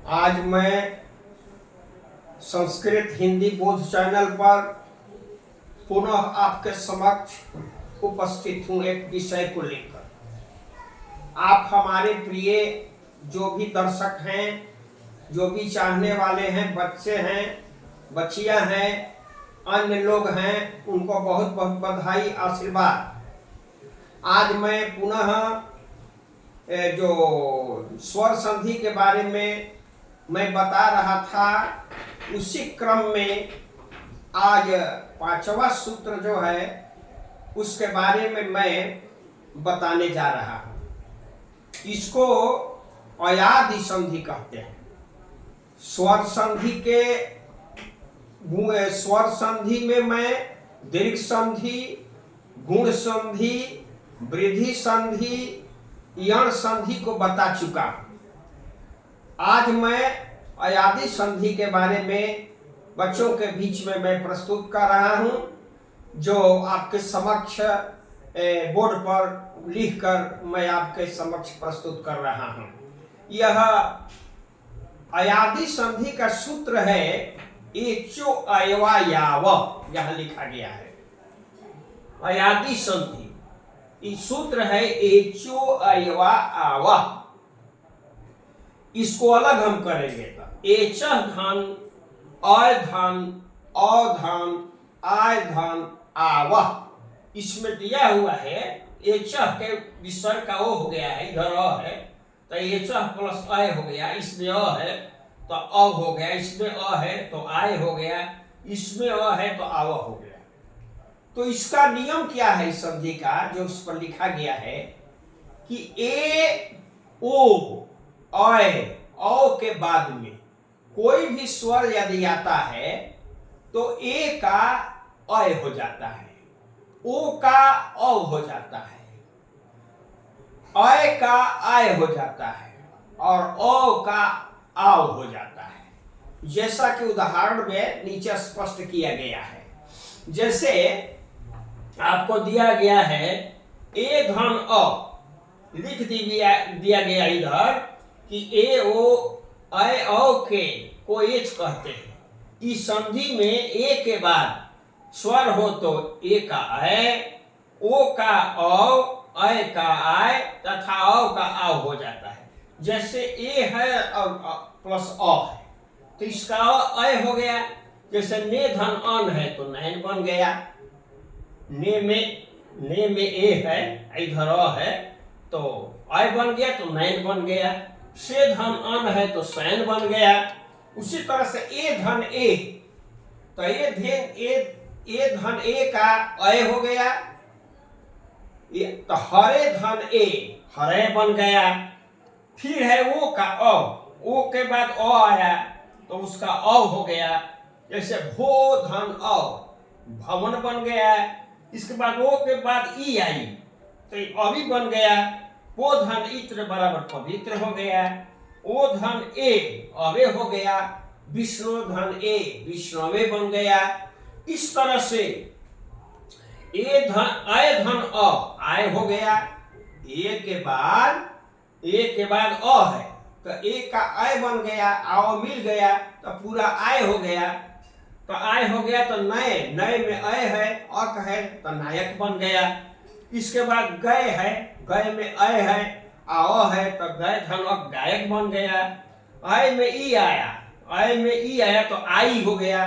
आज मैं संस्कृत हिंदी बोध चैनल पर पुनः आपके समक्ष उपस्थित हूँ एक विषय को लेकर। आप हमारे प्रिय जो भी दर्शक हैं, जो भी चाहने वाले हैं, बच्चे हैं, बच्चियां हैं, अन्य लोग हैं, उनको बहुत बहुत बधाई, आशीर्वाद। आज मैं पुनः जो स्वर संधि के बारे में मैं बता रहा था, उसी क्रम में आज पांचवा सूत्र जो है उसके बारे में मैं बताने जा रहा हूं। इसको अयादि संधि कहते हैं। स्वर संधि में मैं दीर्घ संधि, गुण संधि, वृद्धि संधि, यण संधि को बता चुका हूं। आज मैं अयादि संधि के बारे में बच्चों के बीच में मैं प्रस्तुत कर रहा हूं, जो आपके समक्ष बोर्ड पर लिखकर मैं आपके समक्ष प्रस्तुत कर रहा हूं। यह अयादि संधि का सूत्र है एचो अयवा याव, यह लिखा गया है। अयादि संधि इस सूत्र है एचो अयवा आव। इसको अलग हम करेंगे तो एच धन, अय धन, अ धन, आय धन, आव। इसमें दिया हुआ है एच के विसर्ग का ओ हो गया है, इधर अ है तो एच प्लस अय हो गया, इसमें अ है तो अ हो गया, इसमें अ है तो आय हो गया, इसमें अ है तो आव हो गया। तो इसका नियम क्या है इस संधि का, जो इस पर लिखा गया है कि ए ओ अय औ के बाद में कोई भी स्वर यदि आता है तो ए का अय हो जाता है, ओ का औ हो जाता है, अय का आय हो जाता है और ओ का आव हो जाता है। जैसा कि उदाहरण में नीचे स्पष्ट किया गया है। जैसे आपको दिया गया है ए धन अ, लिख दिया गया इधर कि ए ओ अय औ के को एच कहते हैं। इस संधि में ए के बाद स्वर हो तो ए का अय, ओ का औ, अय का आय तथा औ का आव हो जाता है। जैसे ए है और प्लस अ है तो इसका अय हो गया। जैसे ने धन अन है तो नैन बन गया, ने में ए है, इधर अ है तो अय बन गया तो नैन बन गया। से धन अन है तो सैन बन गया। उसी तरह से ए धन ए तो ए धन ए का अय हो गया तो हरे धन ए हरे बन गया। फिर है ओ का अ, ओ के बाद अ आया तो उसका अ हो गया। जैसे भो धन अ भवन बन गया। इसके बाद ओ के बाद ई आई तो अभी बन गया। पो धन इत्र बराबर पवित्र हो गया। ओ धन ए अवे हो गया। विष्णु धन ए विष्णवे बन गया। इस तरह से ए धन अय धन अ आय हो गया। ए के बाद अ है तो ए का आय बन गया, आव मिल गया तो पूरा आय हो गया। तो आय हो गया तो नए में अय है, अक है तो नायक बन गया। इसके बाद गय है, गय में अय है, आओ है तो गय धन अक गायक बन गया। अय में ई आया, अय में ई आया तो आई हो गया।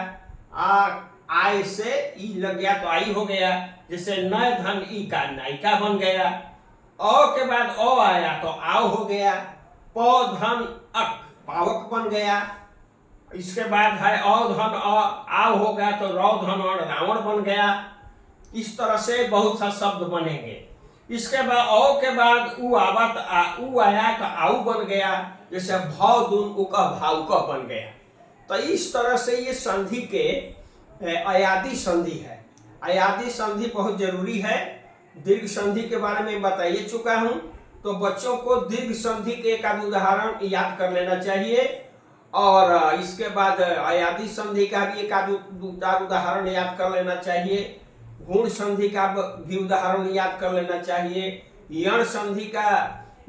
आय से ई लग गया तो आई हो गया। जैसे नय धन ई का नायिका बन गया। औ के बाद ओ आया तो आओ हो गया। पौ धन अक पावक बन गया। इसके बाद है औ धन आव हो गया तो रौ धन और रावण बन गया। इस तरह से बहुत सा शब्द बनेंगे। इसके बाद औ के बाद उ आवा तो उ आया तो आऊ बन गया। जैसे भाव दुन उका भाव का बन गया। तो इस तरह से ये संधि के अयादि संधि है। अयादि संधि बहुत जरूरी है। दीर्घ संधि के बारे में बताइए चुका हूं, तो बच्चों को दीर्घ संधि के एक आध उदाहरण याद कर लेना चाहिए और इसके बाद अयादि संधि का भी एक आध उदाहरण याद कर लेना चाहिए। गुण संधि का भी उदाहरण याद कर लेना चाहिए। यण संधि का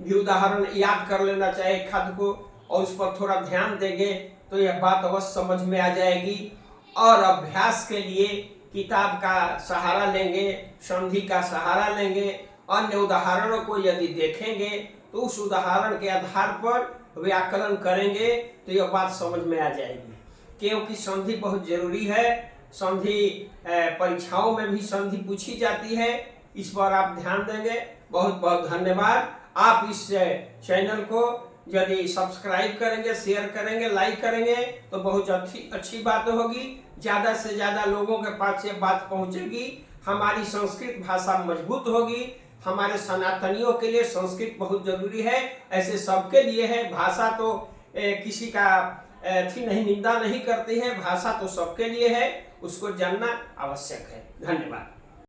भी उदाहरण याद कर लेना चाहिए खद को। और उस पर थोड़ा ध्यान देंगे तो यह बात अवश्य समझ में आ जाएगी। और अभ्यास के लिए किताब का सहारा लेंगे, संधि का सहारा लेंगे, अन्य उदाहरणों को यदि देखेंगे तो उस उदाहरण के आधार पर व्याकरण करेंगे तो यह बात समझ में आ जाएगी। क्योंकि संधि बहुत जरूरी है। संधि परीक्षाओं में भी संधि पूछी जाती है, इस पर आप ध्यान देंगे। बहुत बहुत धन्यवाद। आप इस चैनल को यदि सब्सक्राइब करेंगे, शेयर करेंगे, लाइक करेंगे तो बहुत अच्छी बात होगी। ज़्यादा से ज़्यादा लोगों के पास ये बात पहुंचेगी, हमारी संस्कृत भाषा मजबूत होगी। हमारे सनातनियों के लिए संस्कृत बहुत जरूरी है, ऐसे सबके लिए है। भाषा तो किसी का नहीं, निंदा नहीं करती है, भाषा तो सबके लिए है, उसको जानना आवश्यक है। धन्यवाद।